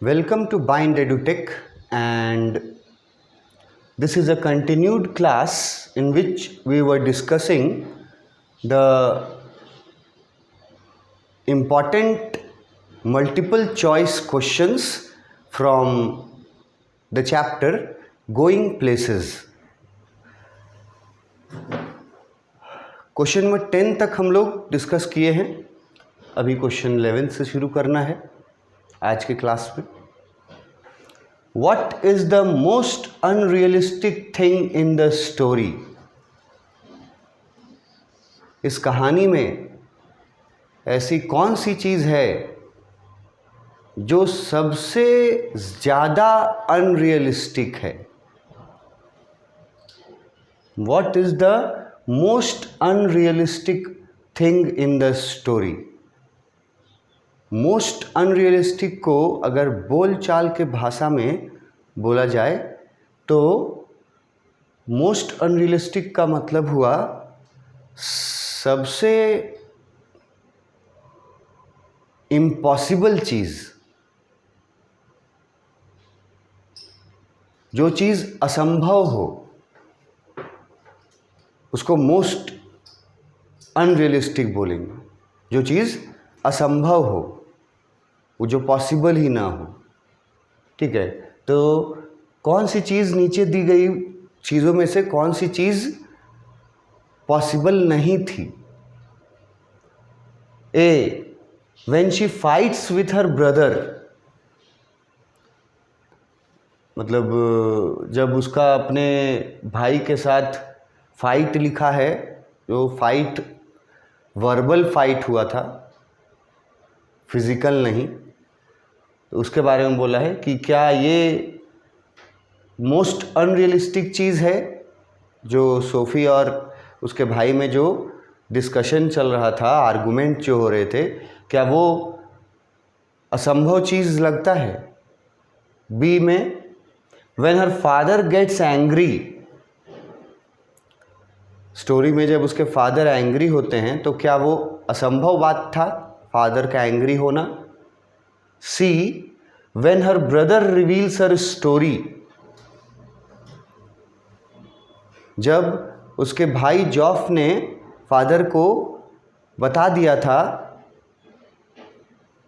Welcome to Bind EduTech, and this is a continued class in which we were discussing the important multiple choice questions from the chapter Going Places. Question number 10 तक हम लोग discuss किए हैं. अभी question 11 से शुरू करना है आज के क्लास में. What is the most unrealistic thing in the story? इस कहानी में ऐसी कौन सी चीज़ है जो सबसे ज़्यादा अनरियलिस्टिक है? What is the most unrealistic thing in the story? Most unrealistic को अगर बोलचाल के भाषा में बोला जाए तो मोस्ट अनरियलिस्टिक का मतलब हुआ सबसे इम्पॉसिबल चीज़. जो चीज़ असंभव हो उसको मोस्ट अनरियलिस्टिक बोलेंगे. जो चीज़ असंभव हो, वो जो पॉसिबल ही ना हो. ठीक है, तो कौन सी चीज़ नीचे दी गई चीज़ों में से कौन सी चीज़ पॉसिबल नहीं थी? A, when she fights with her brother, मतलब जब उसका अपने भाई के साथ फाइट लिखा है, जो फाइट वर्बल फाइट हुआ था, फिज़िकल नहीं, तो उसके बारे में बोला है कि क्या ये मोस्ट अनरियलिस्टिक चीज़ है? जो सोफ़ी और उसके भाई में जो डिस्कशन चल रहा था, आर्गुमेंट जो हो रहे थे, क्या वो असंभव चीज़ लगता है? बी में, when her father gets angry, story में जब उसके फादर एंग्री होते हैं तो क्या वो असंभव बात था फादर का एंग्री होना? C, when her brother reveals her story, जब उसके भाई जॉफ ने फादर को बता दिया था,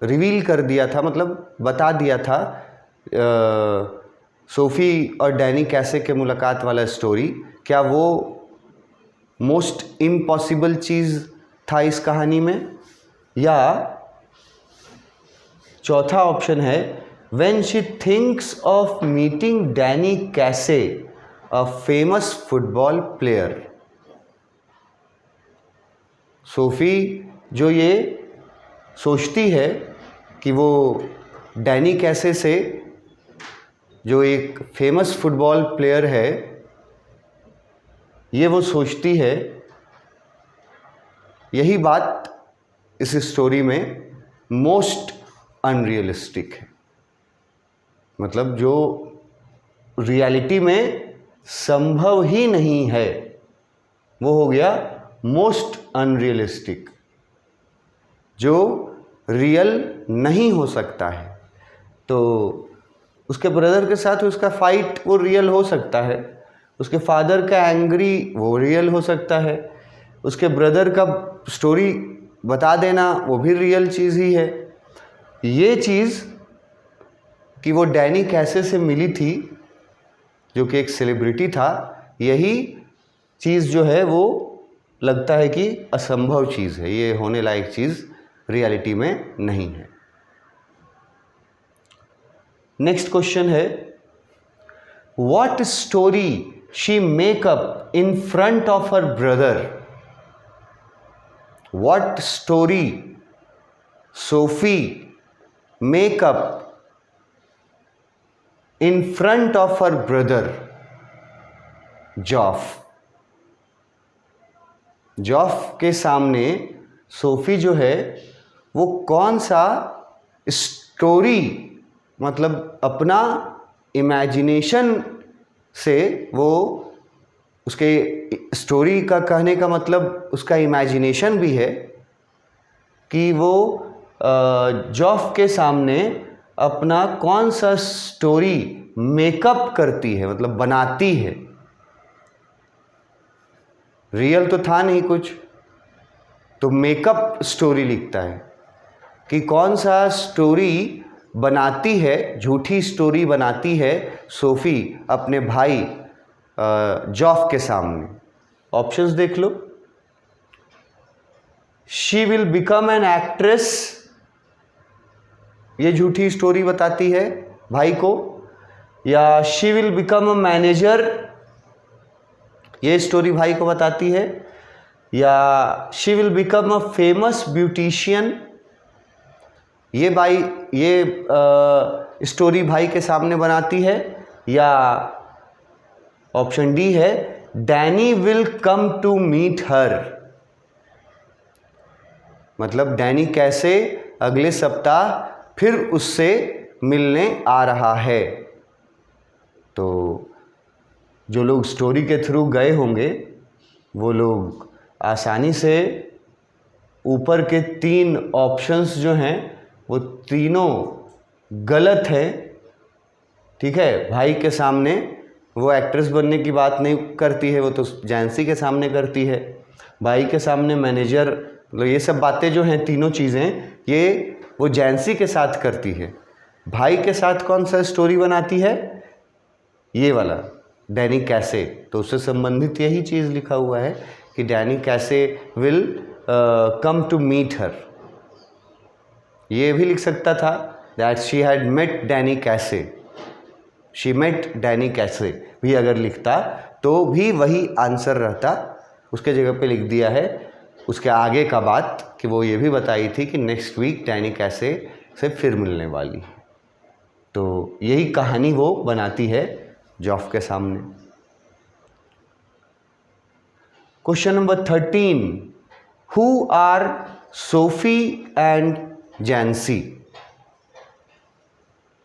रिवील कर दिया था, मतलब बता दिया था सोफ़ी और डैनी कैसे के मुलाकात वाला स्टोरी, क्या वो मोस्ट इम्पॉसिबल चीज़ था इस कहानी में? या चौथा ऑप्शन है, when she thinks of meeting Danny Casey, a famous football player. Sophie जो ये सोचती है कि वो डैनी कैसे से, जो एक फेमस फुटबॉल प्लेयर है, ये वो सोचती है, यही बात इस स्टोरी में मोस्ट अनरियलिस्टिक है. मतलब जो रियलिटी में संभव ही नहीं है, वो हो गया मोस्ट अनरियलिस्टिक, जो रियल नहीं हो सकता है. तो उसके ब्रदर के साथ उसका फाइट वो रियल हो सकता है, उसके फादर का एंग्री वो रियल हो सकता है, उसके ब्रदर का स्टोरी बता देना वो भी रियल चीज़ ही है. ये चीज़ कि वो डैनी कैसे से मिली थी, जो कि एक सेलिब्रिटी था, यही चीज़ जो है वो लगता है कि असंभव चीज़ है, ये होने लायक चीज़ रियलिटी में नहीं है. नेक्स्ट क्वेश्चन है, what story she make up in front of her brother. What story Sophie make up in front of her brother Joff. जॉफ के सामने सोफ़ी जो है वो कौन सा स्टोरी, मतलब अपना इमेजिनेशन से, वो उसके स्टोरी का कहने का मतलब उसका इमेजिनेशन भी है कि वो जॉफ के सामने अपना कौन सा स्टोरी मेकअप करती है, मतलब बनाती है। रियल तो था नहीं कुछ, तो मेकअप स्टोरी लिखता है कि कौन सा स्टोरी बनाती है, झूठी स्टोरी बनाती है सोफी अपने भाई जॉफ के सामने। ऑप्शंस देख लो। She will become an actress, ये झूठी स्टोरी बताती है भाई को, या she will become a manager, ये स्टोरी भाई को बताती है, या she will become a famous beautician, ये स्टोरी भाई के सामने बनाती है, या ऑप्शन डी है Danny will come to meet her, मतलब डैनी कैसे अगले सप्ताह फिर उससे मिलने आ रहा है। तो जो लोग स्टोरी के थ्रू गए होंगे वो लोग आसानी से ऊपर के 3 ऑप्शंस जो हैं वो तीनों गलत है। ठीक है, भाई के सामने वो एक्ट्रेस बनने की बात नहीं करती है, वो तो जैंसी के सामने करती है। भाई के सामने मैनेजर, मतलब ये सब बातें जो हैं, तीनों चीज़ें ये वो जैंसी के साथ करती है। भाई के साथ कौन सा स्टोरी बनाती है? ये वाला डैनी कैसे, तो उससे संबंधित यही चीज़ लिखा हुआ है कि डैनी कैसे will come to meet her. ये भी लिख सकता था that she had met Danny कैसे, शी मेट डैनी कैसे भी अगर लिखता तो भी वही आंसर रहता। उसके जगह पे लिख दिया है उसके आगे का बात कि वो ये भी बताई थी कि नेक्स्ट वीक डैनी कैसे से फिर मिलने वाली है। तो यही कहानी वो बनाती है जॉफ के सामने। Question number 13, who are Sophie and Jansie?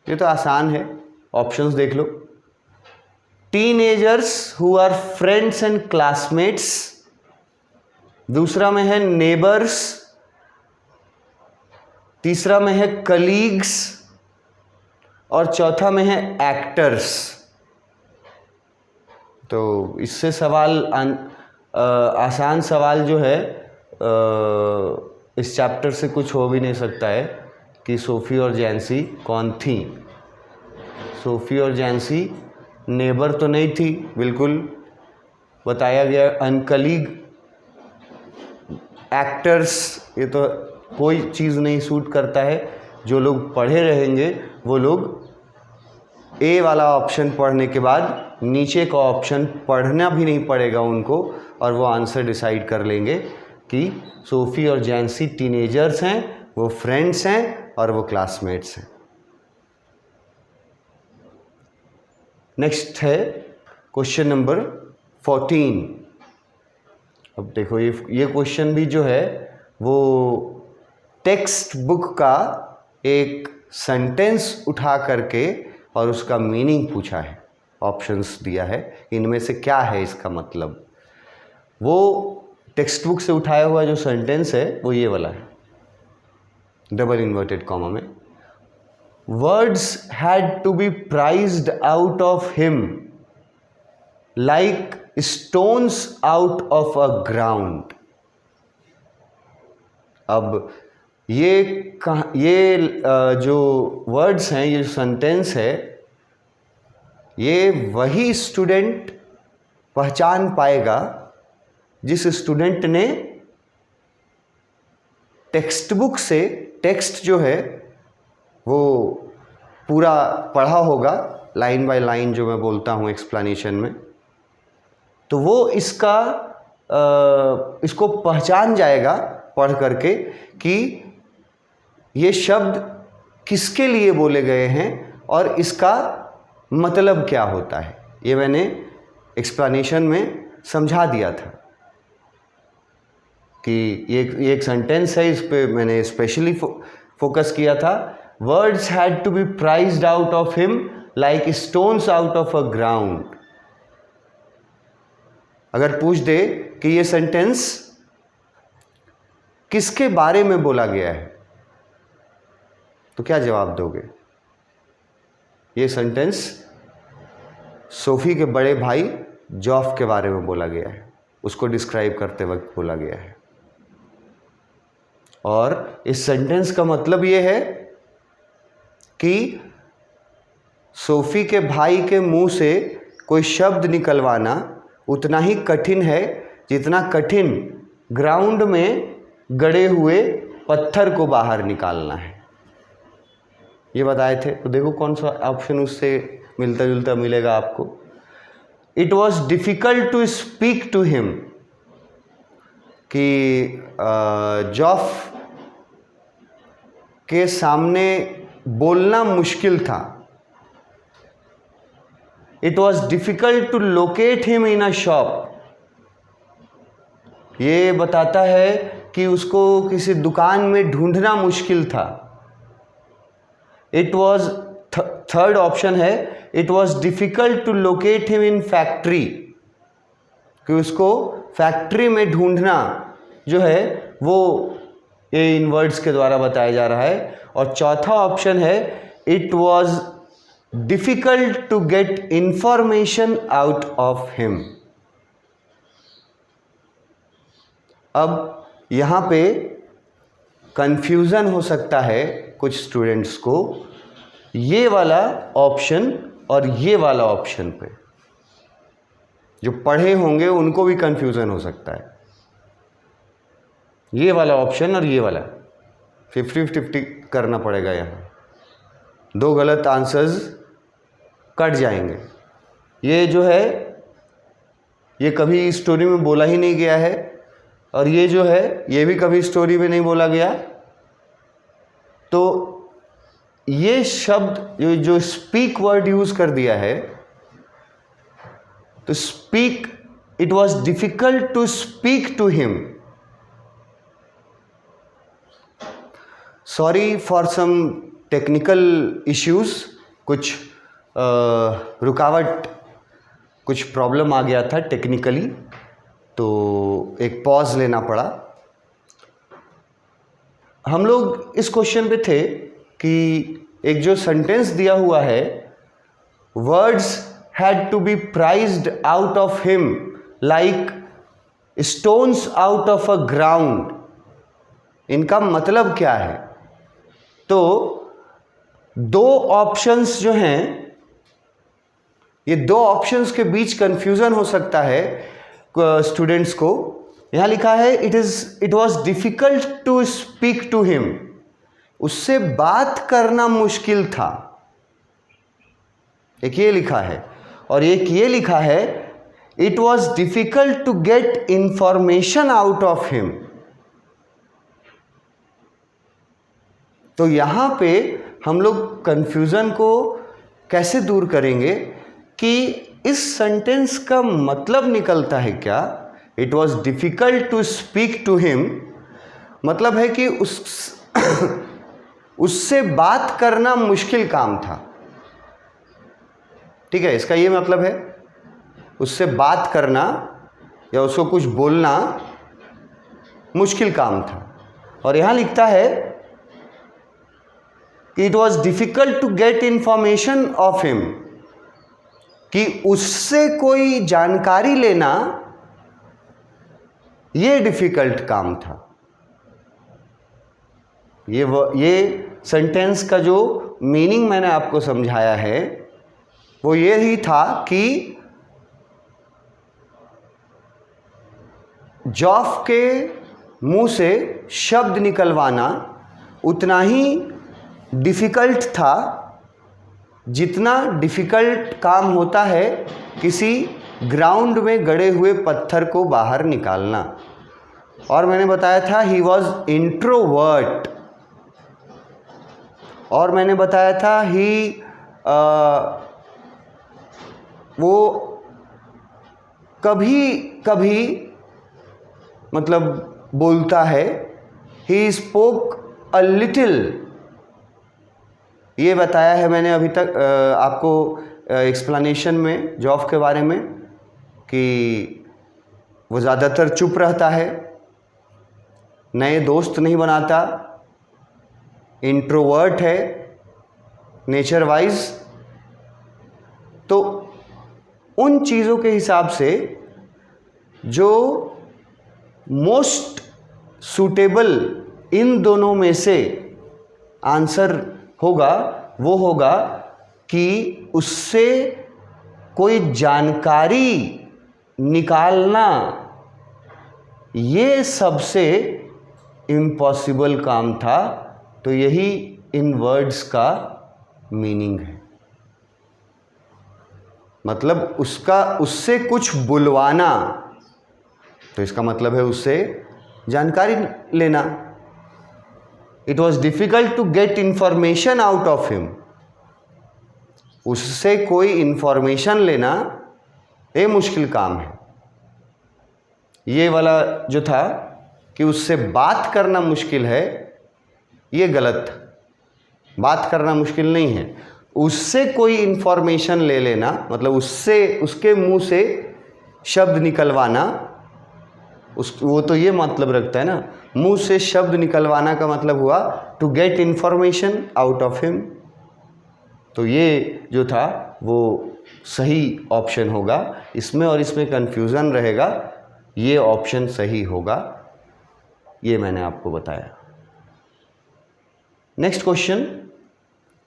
ये तो आसान है, ऑप्शंस देख लो। Teenagers who are friends and classmates, दूसरा में है नेबर्स, तीसरा में है कलीग्स और चौथा में है एक्टर्स। तो इससे सवाल आसान सवाल जो है इस चैप्टर से कुछ हो भी नहीं सकता है कि सोफ़ी और जैंसी कौन थी। सोफ़ी और जैंसी नेबर तो नहीं थी, बिल्कुल बताया गया। अनकलीग, एक्टर्स, ये तो कोई चीज़ नहीं सूट करता है। जो लोग पढ़े रहेंगे वो लोग ए वाला ऑप्शन पढ़ने के बाद नीचे का ऑप्शन पढ़ना भी नहीं पड़ेगा उनको, और वो आंसर डिसाइड कर लेंगे कि सोफ़ी और जैंसी टीनेजर्स हैं, वो फ्रेंड्स हैं और वो क्लासमेट्स हैं। नेक्स्ट है क्वेश्चन नंबर 14। अब देखो ये क्वेश्चन भी जो है वो टेक्स्ट बुक का एक सेंटेंस उठा करके और उसका मीनिंग पूछा है, ऑप्शंस दिया है, इनमें से क्या है इसका मतलब। वो टेक्स्ट बुक से उठाया हुआ जो सेंटेंस है वो ये वाला है, डबल इन्वर्टेड कॉमा में, words had to be prized out of him like stones out of a ground. अब ये जो वर्ड्स हैं, ये सेंटेंस है, ये वही स्टूडेंट पहचान पाएगा जिस स्टूडेंट ने टेक्स्ट बुक से टेक्स्ट जो है वो पूरा पढ़ा होगा, लाइन बाय लाइन जो मैं बोलता हूँ एक्सप्लेनेशन में। तो वो इसको पहचान जाएगा पढ़ करके कि ये शब्द किसके लिए बोले गए हैं और इसका मतलब क्या होता है। ये मैंने एक्सप्लेनेशन में समझा दिया था कि ये एक सेंटेंस है, इस पे मैंने स्पेशली फोकस किया था। Words had to be prized out of him like stones out of a ground. अगर पूछ दे कि ये सेंटेंस किसके बारे में बोला गया है तो क्या जवाब दोगे? ये सेंटेंस सोफी के बड़े भाई जॉफ के बारे में बोला गया है, उसको डिस्क्राइब करते वक्त बोला गया है। और इस सेंटेंस का मतलब ये है कि सोफी के भाई के मुंह से कोई शब्द निकलवाना उतना ही कठिन है जितना कठिन ग्राउंड में गड़े हुए पत्थर को बाहर निकालना है। ये बताए थे। तो देखो कौन सा ऑप्शन उससे मिलता जुलता मिलेगा आपको। It was difficult to speak to him, कि जॉफ के सामने बोलना मुश्किल था। It was difficult to locate him in a shop, ये बताता है कि उसको किसी दुकान में ढूंढना मुश्किल था। इट वॉज, थर्ड ऑप्शन है, it was difficult to locate him in factory, कि उसको फैक्ट्री में ढूंढना जो है वो ये इन वर्ड्स के द्वारा बताया जा रहा है। और चौथा ऑप्शन है, it was difficult to get information out of him. अब यहाँ पे कंफ्यूजन हो सकता है कुछ स्टूडेंट्स को ये वाला ऑप्शन और ये वाला ऑप्शन पे। जो पढ़े होंगे उनको भी कंफ्यूजन हो सकता है। ये वाला ऑप्शन और ये वाला 50-50 करना पड़ेगा। यहाँ दो गलत आंसर्स कट जाएंगे। ये जो है ये कभी स्टोरी में बोला ही नहीं गया है, और ये जो है ये भी कभी स्टोरी में नहीं बोला गया। तो ये शब्द जो स्पीक वर्ड यूज़ कर दिया है, तो speak, it was difficult to speak to him. Sorry for some technical issues, कुछ रुकावट, कुछ प्रॉब्लम आ गया था टेक्निकली, तो एक पॉज लेना पड़ा। हम लोग इस क्वेश्चन पे थे कि एक जो सेंटेंस दिया हुआ है, words had to be prized out of him like stones out of a ground, इनका मतलब क्या है? तो दो ऑप्शंस जो हैं, ये दो ऑप्शंस के बीच कंफ्यूजन हो सकता है स्टूडेंट्स को। यहाँ लिखा है it was difficult to speak to him, उससे बात करना मुश्किल था, एक ये लिखा है। और एक ये लिखा है it was difficult to get information out of him. तो यहाँ पे हम लोग कंफ्यूजन को कैसे दूर करेंगे कि इस सेंटेंस का मतलब निकलता है क्या? It was difficult to speak to him मतलब है कि उससे बात करना मुश्किल काम था। ठीक है, इसका ये मतलब है उससे बात करना या उसको कुछ बोलना मुश्किल काम था। और यहाँ लिखता है कि it was difficult to get information of him, कि उससे कोई जानकारी लेना ये डिफ़िकल्ट काम था। ये सेंटेंस का जो मीनिंग मैंने आपको समझाया है वो ये ही था कि जॉफ के मुंह से शब्द निकलवाना उतना ही डिफ़िकल्ट था जितना डिफ़िकल्ट काम होता है किसी ग्राउंड में गड़े हुए पत्थर को बाहर निकालना। और मैंने बताया था ही वॉज इंट्रोवर्ट, और मैंने बताया था वो कभी कभी मतलब बोलता है, ही स्पोक अ लिटिल। ये बताया है मैंने अभी तक आपको एक्सप्लेनेशन में जॉफ के बारे में कि वो ज़्यादातर चुप रहता है, नए दोस्त नहीं बनाता, इंट्रोवर्ट है नेचर वाइज, तो उन चीज़ों के हिसाब से जो मोस्ट सूटेबल इन दोनों में से आंसर होगा वो होगा कि उससे कोई जानकारी निकालना ये सबसे इम्पॉसिबल काम था। तो यही इन वर्ड्स का मीनिंग है, मतलब उससे कुछ बुलवाना, तो इसका मतलब है उससे जानकारी लेना। It was difficult to get information out of him, उससे कोई इंफॉर्मेशन लेना ये मुश्किल काम है। ये वाला जो था कि उससे बात करना मुश्किल है, ये गलत। बात करना मुश्किल नहीं है, उससे कोई इंफॉर्मेशन ले लेना, मतलब उसके मुंह से शब्द निकलवाना, वो तो ये मतलब रखता है ना, मुंह से शब्द निकलवाना का मतलब हुआ to get information out of him. तो ये जो था वो सही ऑप्शन होगा इसमें, और इसमें कंफ्यूजन रहेगा, ये ऑप्शन सही होगा, ये मैंने आपको बताया। Next question,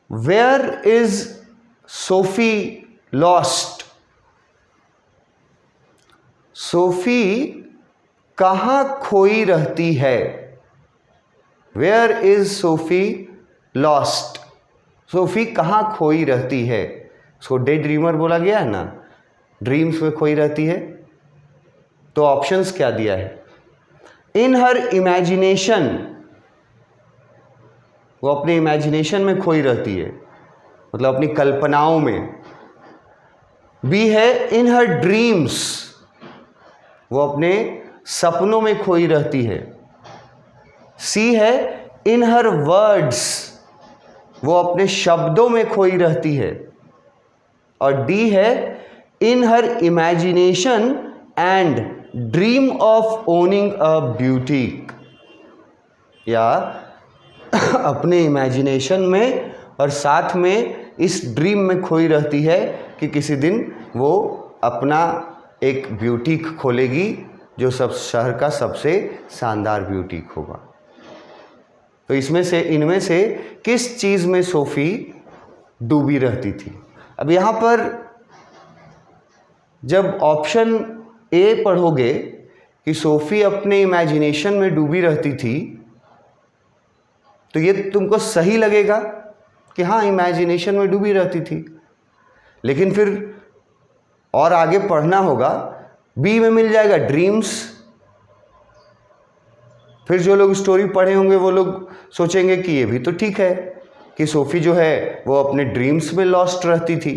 where is Sophie lost? Sophie कहाँ खोई रहती है? Where is Sophie lost? Sophie कहाँ खोई रहती है? उसको डे ड्रीमर बोला गया है ना, ड्रीम्स में खोई रहती है। तो ऑप्शंस क्या दिया है? इन हर इमेजिनेशन, वो अपने इमेजिनेशन में खोई रहती है, मतलब अपनी कल्पनाओं में। बी है इन हर ड्रीम्स, वो अपने सपनों में खोई रहती है। सी है इन हर वर्ड्स, वो अपने शब्दों में खोई रहती है। और डी है in her imagination and dream of owning a boutique, या अपने इमेजिनेशन में और साथ में इस ड्रीम में खोई रहती है कि किसी दिन वो अपना एक ब्यूटीक खोलेगी जो सब शहर का सबसे शानदार ब्यूटीक होगा। तो इनमें से किस चीज़ में सोफ़ी डूबी रहती थी? अब यहाँ पर जब ऑप्शन ए पढ़ोगे कि सोफ़ी अपने इमेजिनेशन में डूबी रहती थी, तो ये तुमको सही लगेगा कि हाँ इमेजिनेशन में डूबी रहती थी, लेकिन फिर और आगे पढ़ना होगा। बी में मिल जाएगा ड्रीम्स। फिर जो लोग स्टोरी पढ़े होंगे वो लोग सोचेंगे कि ये भी तो ठीक है कि सोफ़ी जो है वो अपने ड्रीम्स में लॉस्ट रहती थी।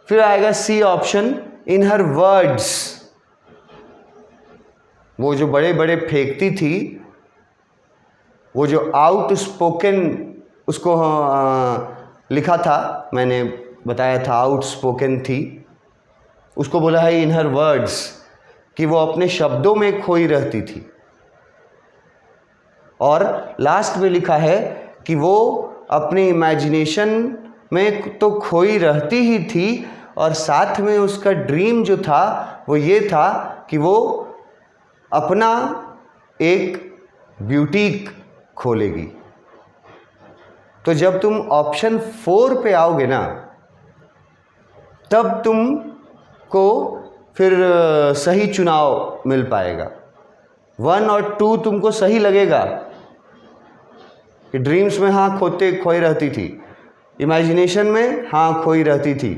फिर आएगा सी ऑप्शन, इन हर वर्ड्स, वो जो बड़े बड़े फेंकती थी, वो जो आउट स्पोकन, उसको लिखा था, मैंने बताया था आउट स्पोकन थी, उसको बोला है इन हर वर्ड्स, कि वो अपने शब्दों में खोई रहती थी। और लास्ट में लिखा है कि वो अपने इमेजिनेशन में तो खोई रहती ही थी, और साथ में उसका ड्रीम जो था वो ये था कि वो अपना एक ब्यूटीक खोलेगी। तो जब तुम ऑप्शन 4 पे आओगे ना, तब तुमको फिर सही चुनाव मिल पाएगा। 1 और 2 तुमको सही लगेगा कि ड्रीम्स में हाँ खोई रहती थी, इमेजिनेशन में हाँ खोई रहती थी,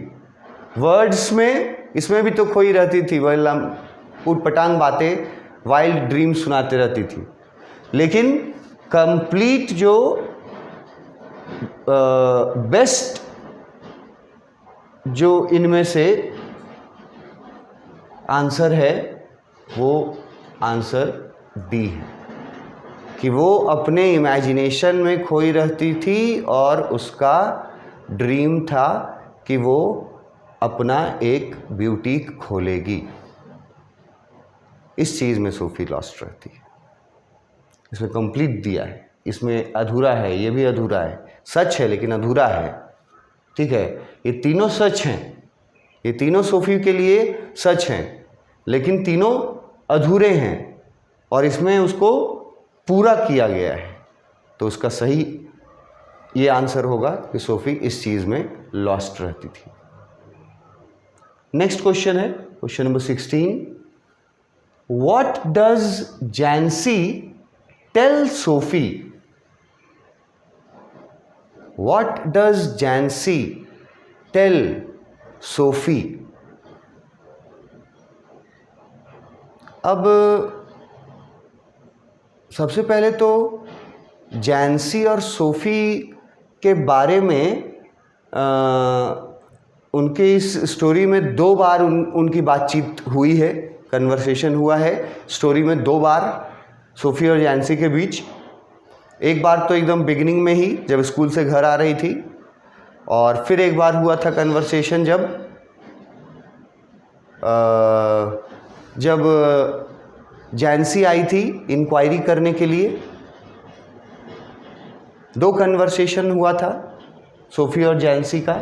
वर्ड्स में इसमें भी तो खोई रहती थी, ऊटपटांग बातें वाइल्ड ड्रीम सुनाते रहती थी। लेकिन कंप्लीट जो बेस्ट जो इनमें से आंसर है वो आंसर डी है, कि वो अपने इमेजिनेशन में खोई रहती थी और उसका ड्रीम था कि वो अपना एक ब्यूटीक खोलेगी। इस चीज़ में सोफ़ी लॉस्ट रहती है। इसमें कंप्लीट दिया है, इसमें अधूरा है, ये भी अधूरा है, सच है लेकिन अधूरा है। ठीक है, ये तीनों सच हैं, ये तीनों सोफी के लिए सच हैं, लेकिन तीनों अधूरे हैं और इसमें उसको पूरा किया गया है। तो उसका सही ये आंसर होगा कि सोफी इस चीज़ में लॉस्ट रहती थी। नेक्स्ट क्वेश्चन है question number 16। What does Jansie tell Sophie? What does Jansie tell Sophie? अब सबसे पहले तो जैंसी और सोफी के बारे में उनके इस स्टोरी में 2 बार उनकी बातचीत हुई है, कन्वर्सेशन हुआ है स्टोरी में 2 बार सोफी और जैंसी के बीच। एक बार तो एकदम बिगिनिंग में ही जब स्कूल से घर आ रही थी, और फिर एक बार हुआ था कन्वर्सेशन जब जैंसी आई थी इंक्वायरी करने के लिए। 2 कन्वर्सेशन हुआ था सोफी और जैंसी का।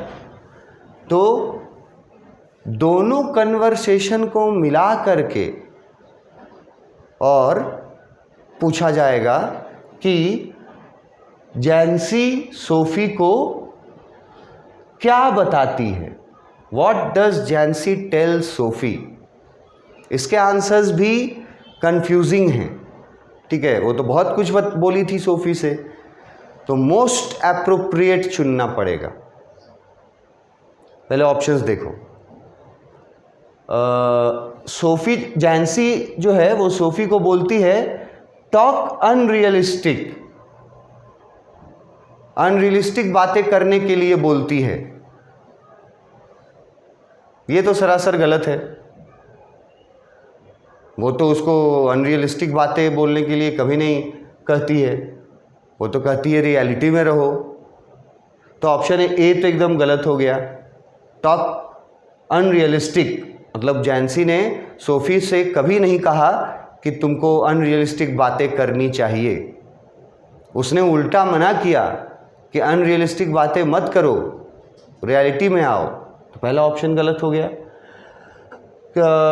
तो दोनों कन्वर्सेशन को मिला करके और पूछा जाएगा कि जैंसी सोफी को क्या बताती है। What does Jansie tell Sophie? इसके आंसर्स भी कंफ्यूजिंग हैं, ठीक है। वो तो बहुत कुछ बोली थी सोफी से, तो मोस्ट एप्रोप्रिएट चुनना पड़ेगा। पहले ऑप्शंस देखो। सोफी जैंसी जो है वो सोफी को बोलती है टॉक अनरियलिस्टिक बातें करने के लिए बोलती है। ये तो सरासर गलत है। वो तो उसको अनरियलिस्टिक बातें बोलने के लिए कभी नहीं कहती है, वो तो कहती है रियलिटी में रहो। तो ऑप्शन ए तो एकदम गलत हो गया। टॉक अनरियलिस्टिक मतलब जैंसी ने सोफी से कभी नहीं कहा कि तुमको अनरियलिस्टिक बातें करनी चाहिए। उसने उल्टा मना किया कि अनरियलिस्टिक बातें मत करो, रियलिटी में आओ। तो पहला ऑप्शन गलत हो गया।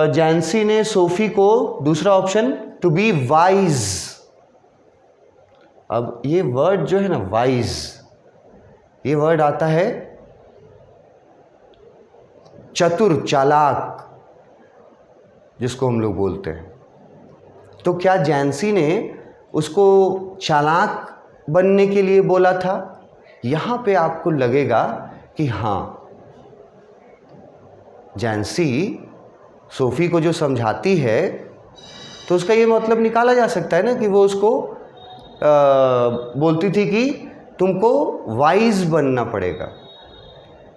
जैंसी ने सोफी को, दूसरा ऑप्शन, टू बी वाइज। अब ये वर्ड जो है ना वाइज, ये वर्ड आता है चतुर, चालाक, जिसको हम लोग बोलते हैं। तो क्या जैंसी ने उसको चालाक बनने के लिए बोला था? यहाँ पे आपको लगेगा कि हाँ, जैंसी सोफी को जो समझाती है तो उसका ये मतलब निकाला जा सकता है ना कि वो उसको बोलती थी कि तुमको वाइज बनना पड़ेगा,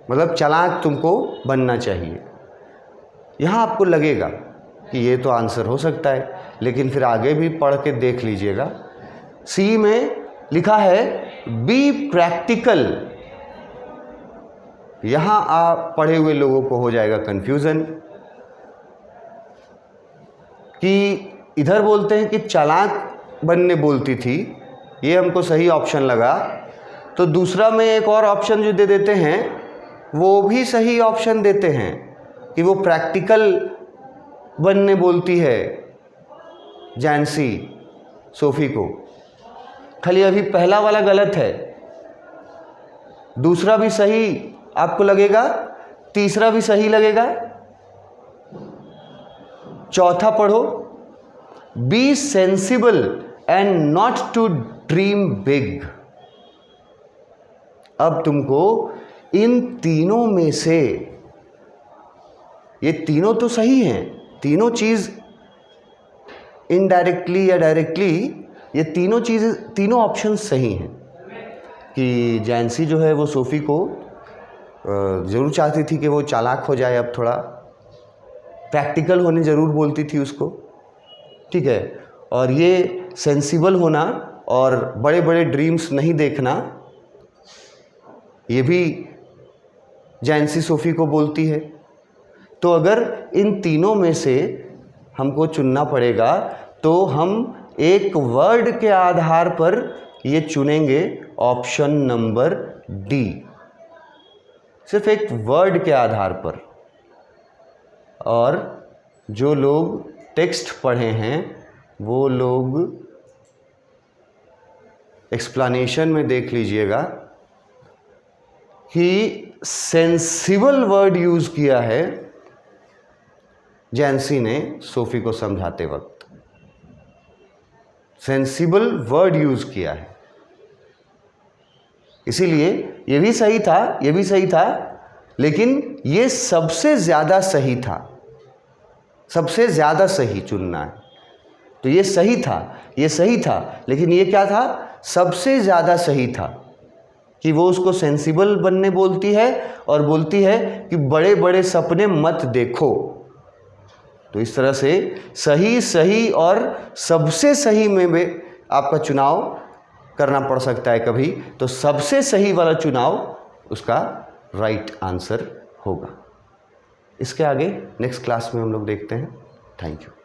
मतलब चालाक तुमको बनना चाहिए। यहाँ आपको लगेगा कि ये तो आंसर हो सकता है, लेकिन फिर आगे भी पढ़ के देख लीजिएगा। सी में लिखा है बी प्रैक्टिकल। यहाँ आप पढ़े हुए लोगों को हो जाएगा कंफ्यूजन कि इधर बोलते हैं कि चालाक बनने बोलती थी, ये हमको सही ऑप्शन लगा। तो दूसरा में एक और ऑप्शन जो दे देते हैं वो भी सही ऑप्शन देते हैं कि वो प्रैक्टिकल बनने बोलती है जैंसी सोफी को। खाली अभी पहला वाला गलत है, दूसरा भी सही आपको लगेगा, तीसरा भी सही लगेगा। चौथा पढ़ो, be sensible and not to dream big. अब तुमको इन तीनों में से, ये तीनों तो सही हैं, तीनों चीज इनडायरेक्टली या डायरेक्टली ये तीनों चीज़, तीनों ऑप्शन सही हैं कि जैंसी जो है वो सोफी को ज़रूर चाहती थी कि वो चालाक हो जाए, अब थोड़ा प्रैक्टिकल होने ज़रूर बोलती थी उसको, ठीक है। और ये सेंसिबल होना और बड़े बड़े ड्रीम्स नहीं देखना, ये भी जैंसी सोफी को बोलती है। तो अगर इन तीनों में से हमको चुनना पड़ेगा तो हम एक वर्ड के आधार पर ये चुनेंगे ऑप्शन नंबर डी। सिर्फ एक वर्ड के आधार पर। और जो लोग टेक्स्ट पढ़े हैं वो लोग एक्सप्लेनेशन में देख लीजिएगा कि सेंसिबल वर्ड यूज किया है जैंसी ने सोफी को समझाते वक्त। सेंसिबल वर्ड यूज किया है, इसीलिए ये भी सही था, ये भी सही था, लेकिन ये सबसे ज़्यादा सही था। सबसे ज़्यादा सही चुनना है, तो ये सही था, ये सही था, लेकिन ये क्या था, सबसे ज़्यादा सही था कि वो उसको सेंसिबल बनने बोलती है और बोलती है कि बड़े बड़े सपने मत देखो। तो इस तरह से सही सही और सबसे सही में भी आपका चुनाव करना पड़ सकता है कभी, तो सबसे सही वाला चुनाव उसका राइट आंसर होगा। इसके आगे नेक्स्ट क्लास में हम लोग देखते हैं। Thank you.